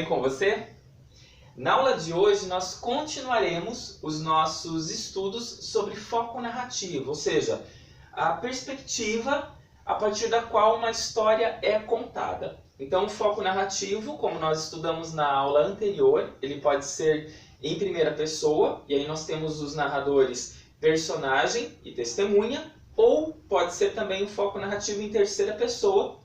com você? Na aula de hoje nós continuaremos os nossos estudos sobre foco narrativo, ou seja, a perspectiva a partir da qual uma história é contada. Então o foco narrativo, como nós estudamos na aula anterior, ele pode ser em primeira pessoa, e aí nós temos os narradores personagem e testemunha, ou pode ser também o foco narrativo em terceira pessoa,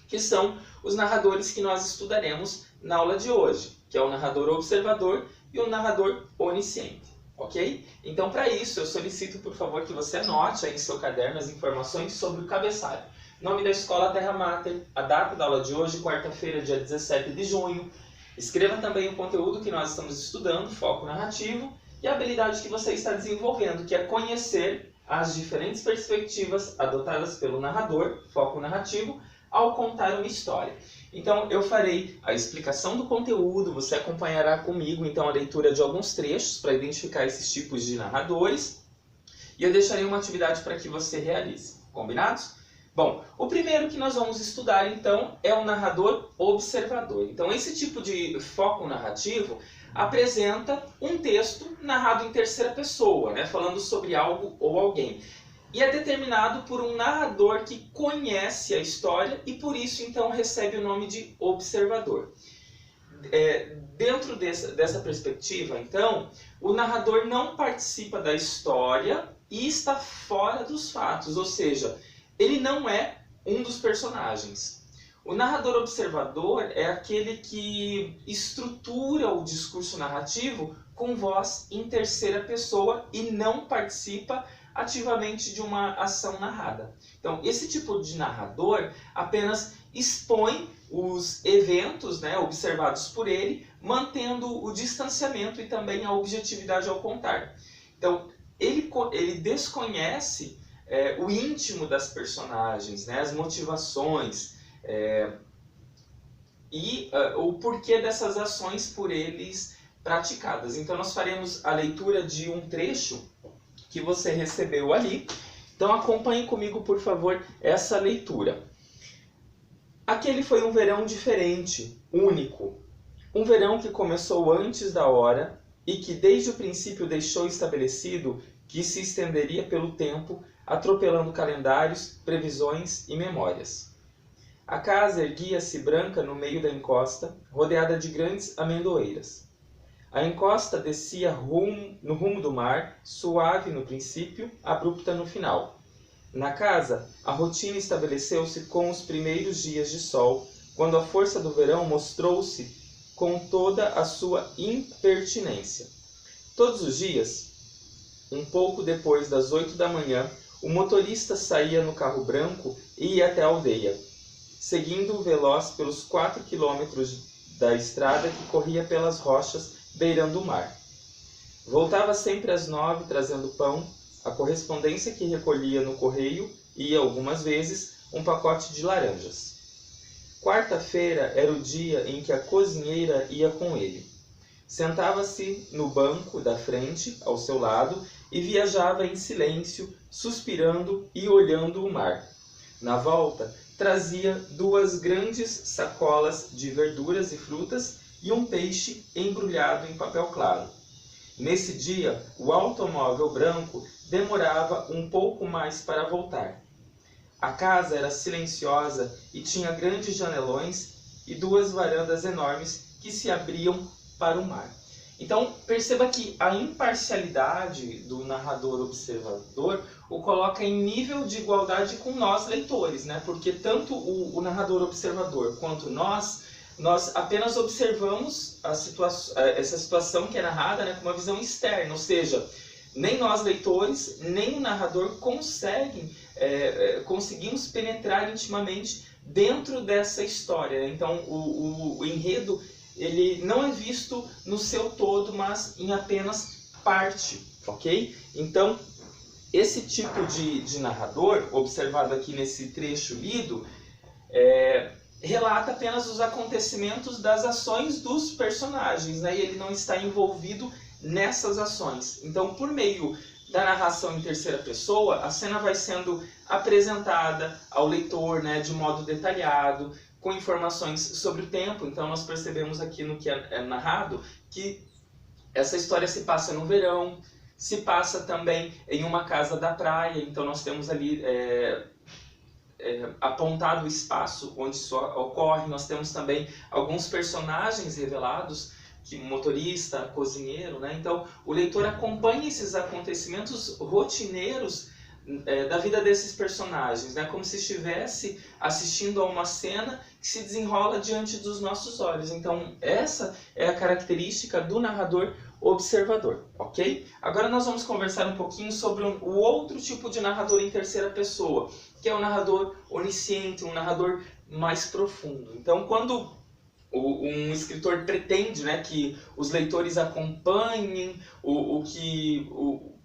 que são os narradores que nós estudaremos na aula de hoje, que é o narrador observador e o narrador onisciente, ok? Então, para isso, eu solicito, por favor, que você anote aí em seu caderno as informações sobre o cabeçalho. Nome da escola Terra Mater, a data da aula de hoje, quarta-feira, dia 17 de junho. Escreva também o conteúdo que nós estamos estudando, foco narrativo, e a habilidade que você está desenvolvendo, que é conhecer as diferentes perspectivas adotadas pelo narrador, foco narrativo, ao contar uma história. Então eu farei a explicação do conteúdo, você acompanhará comigo então a leitura de alguns trechos para identificar esses tipos de narradores, e eu deixarei uma atividade para que você realize. Combinados? Bom, o primeiro que nós vamos estudar então é o narrador observador. Então esse tipo de foco narrativo apresenta um texto narrado em terceira pessoa, né, falando sobre algo ou alguém. E é determinado por um narrador que conhece a história e por isso então recebe o nome de observador. Dentro dessa perspectiva, então, o narrador não participa da história e está fora dos fatos, ou seja, ele não é um dos personagens. O narrador observador é aquele que estrutura o discurso narrativo com voz em terceira pessoa e não participa ativamente de uma ação narrada. Então, esse tipo de narrador apenas expõe os eventos, né, observados por ele, mantendo o distanciamento e também a objetividade ao contar. Então, ele desconhece o íntimo das personagens, né, as motivações e o porquê dessas ações por eles praticadas. Então, nós faremos a leitura de um trecho que você recebeu ali. Então acompanhe comigo, por favor, essa leitura. Aquele foi um verão diferente, único. Um verão que começou antes da hora e que desde o princípio deixou estabelecido que se estenderia pelo tempo, atropelando calendários, previsões e memórias. A casa erguia-se branca no meio da encosta, rodeada de grandes amendoeiras. A encosta descia no rumo do mar, suave no princípio, abrupta no final. Na casa, a rotina estabeleceu-se com os primeiros dias de sol, quando a força do verão mostrou-se com toda a sua impertinência. Todos os dias, um pouco depois das 8 da manhã, o motorista saía no carro branco e ia até a aldeia, seguindo veloz pelos 4 quilômetros da estrada que corria pelas rochas beirando o mar. Voltava sempre às 9 trazendo pão, a correspondência que recolhia no correio e, algumas vezes, um pacote de laranjas. Quarta-feira era o dia em que a cozinheira ia com ele. Sentava-se no banco da frente, ao seu lado, e viajava em silêncio, suspirando e olhando o mar. Na volta, trazia 2 grandes sacolas de verduras e frutas e um peixe embrulhado em papel claro. Nesse dia, o automóvel branco demorava um pouco mais para voltar. A casa era silenciosa e tinha grandes janelões e 2 varandas enormes que se abriam para o mar. Então, perceba que a imparcialidade do narrador observador o coloca em nível de igualdade com nós leitores, né? Porque tanto o narrador observador quanto nós apenas observamos essa situação que é narrada, né, com uma visão externa, ou seja, nem nós leitores, nem o narrador conseguimos penetrar intimamente dentro dessa história. Então o enredo ele não é visto no seu todo, mas em apenas parte, ok? Então esse tipo de narrador, observado aqui nesse trecho lido, relata apenas os acontecimentos das ações dos personagens, né? E ele não está envolvido nessas ações. Então, por meio da narração em terceira pessoa, a cena vai sendo apresentada ao leitor, né, de modo detalhado, com informações sobre o tempo. Então nós percebemos aqui no que é narrado que essa história se passa no verão, se passa também em uma casa da praia. Então nós temos ali apontado o espaço onde isso ocorre. Nós temos também alguns personagens revelados, que motorista, cozinheiro, né? Então o leitor acompanha esses acontecimentos rotineiros da vida desses personagens, né? Como se estivesse assistindo a uma cena que se desenrola diante dos nossos olhos. Então essa é a característica do narrador observador, ok? Agora nós vamos conversar um pouquinho sobre o outro tipo de narrador em terceira pessoa, que é o narrador onisciente, um narrador mais profundo. Então quando um escritor pretende, né, que os leitores acompanhem o que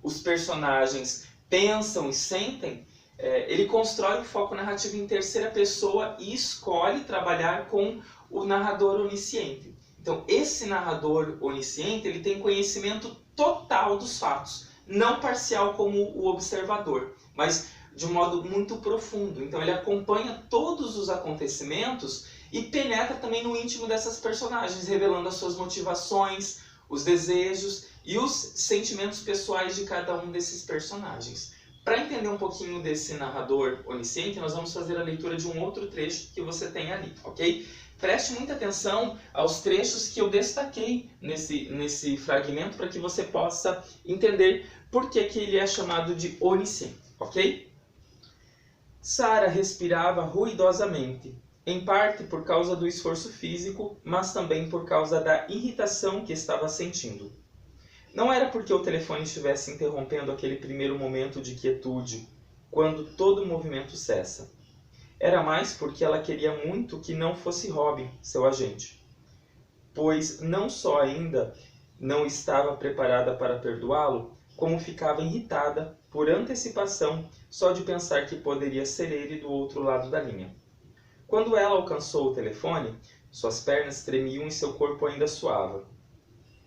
os personagens pensam e sentem, ele constrói o foco narrativo em terceira pessoa e escolhe trabalhar com o narrador onisciente. Então, esse narrador onisciente, ele tem conhecimento total dos fatos, não parcial como o observador, mas de um modo muito profundo. Então, ele acompanha todos os acontecimentos e penetra também no íntimo dessas personagens, revelando as suas motivações, os desejos e os sentimentos pessoais de cada um desses personagens. Para entender um pouquinho desse narrador onisciente, nós vamos fazer a leitura de um outro trecho que você tem ali, ok? Preste muita atenção aos trechos que eu destaquei nesse fragmento para que você possa entender por que ele é chamado de onisciente, ok? Sara respirava ruidosamente, em parte por causa do esforço físico, mas também por causa da irritação que estava sentindo. Não era porque o telefone estivesse interrompendo aquele primeiro momento de quietude, quando todo o movimento cessa. Era mais porque ela queria muito que não fosse Robin, seu agente, pois não só ainda não estava preparada para perdoá-lo, como ficava irritada por antecipação só de pensar que poderia ser ele do outro lado da linha. Quando ela alcançou o telefone, suas pernas tremiam e seu corpo ainda suava.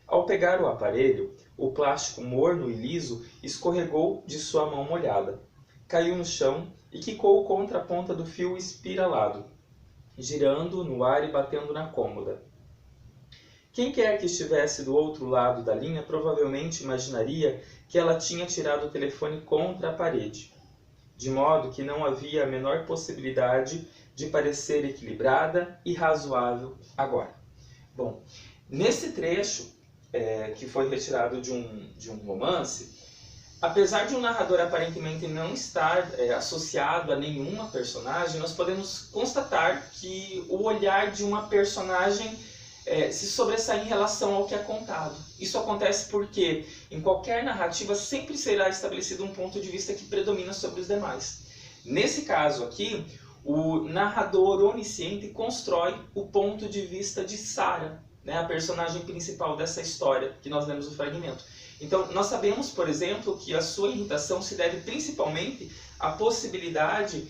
Ao pegar o aparelho, o plástico morno e liso escorregou de sua mão molhada, caiu no chão e quicou contra a ponta do fio espiralado, girando no ar e batendo na cômoda. Quem quer que estivesse do outro lado da linha provavelmente imaginaria que ela tinha tirado o telefone contra a parede, de modo que não havia a menor possibilidade de parecer equilibrada e razoável agora. Bom, nesse trecho, que foi retirado de um romance, apesar de um narrador aparentemente não estar associado a nenhuma personagem, nós podemos constatar que o olhar de uma personagem se sobressai em relação ao que é contado. Isso acontece porque em qualquer narrativa sempre será estabelecido um ponto de vista que predomina sobre os demais. Nesse caso aqui, o narrador onisciente constrói o ponto de vista de Sara, né, a personagem principal dessa história que nós lemos no fragmento. Então, nós sabemos, por exemplo, que a sua irritação se deve principalmente à possibilidade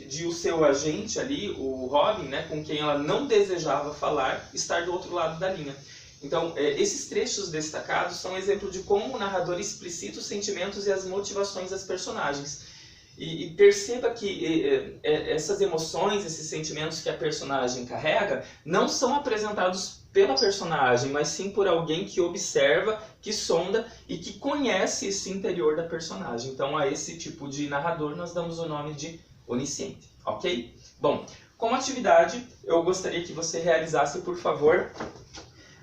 de o seu agente ali, o Robin, né, com quem ela não desejava falar, estar do outro lado da linha. Então, esses trechos destacados são exemplo de como o narrador explicita os sentimentos e as motivações das personagens. E perceba que essas emoções, esses sentimentos que a personagem carrega, não são apresentados pela personagem, mas sim por alguém que observa, que sonda e que conhece esse interior da personagem. Então, a esse tipo de narrador nós damos o nome de onisciente, ok? Bom, como atividade, eu gostaria que você realizasse, por favor,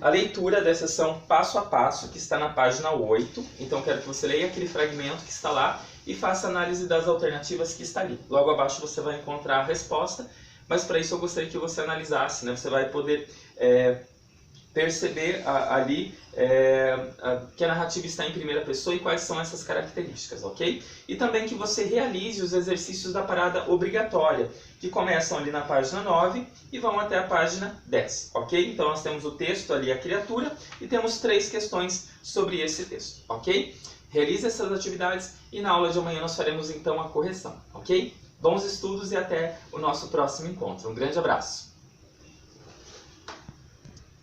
a leitura da sessão passo a passo, que está na página 8. Então, quero que você leia aquele fragmento que está lá e faça análise das alternativas que está ali. Logo abaixo você vai encontrar a resposta, mas para isso eu gostaria que você analisasse, né? Você vai poder perceber ali que a narrativa está em primeira pessoa e quais são essas características, ok? E também que você realize os exercícios da parada obrigatória, que começam ali na página 9 e vão até a página 10, ok? Então nós temos o texto ali, a criatura, e temos 3 questões sobre esse texto, ok? Realize essas atividades e na aula de amanhã nós faremos então a correção, ok? Bons estudos e até o nosso próximo encontro. Um grande abraço!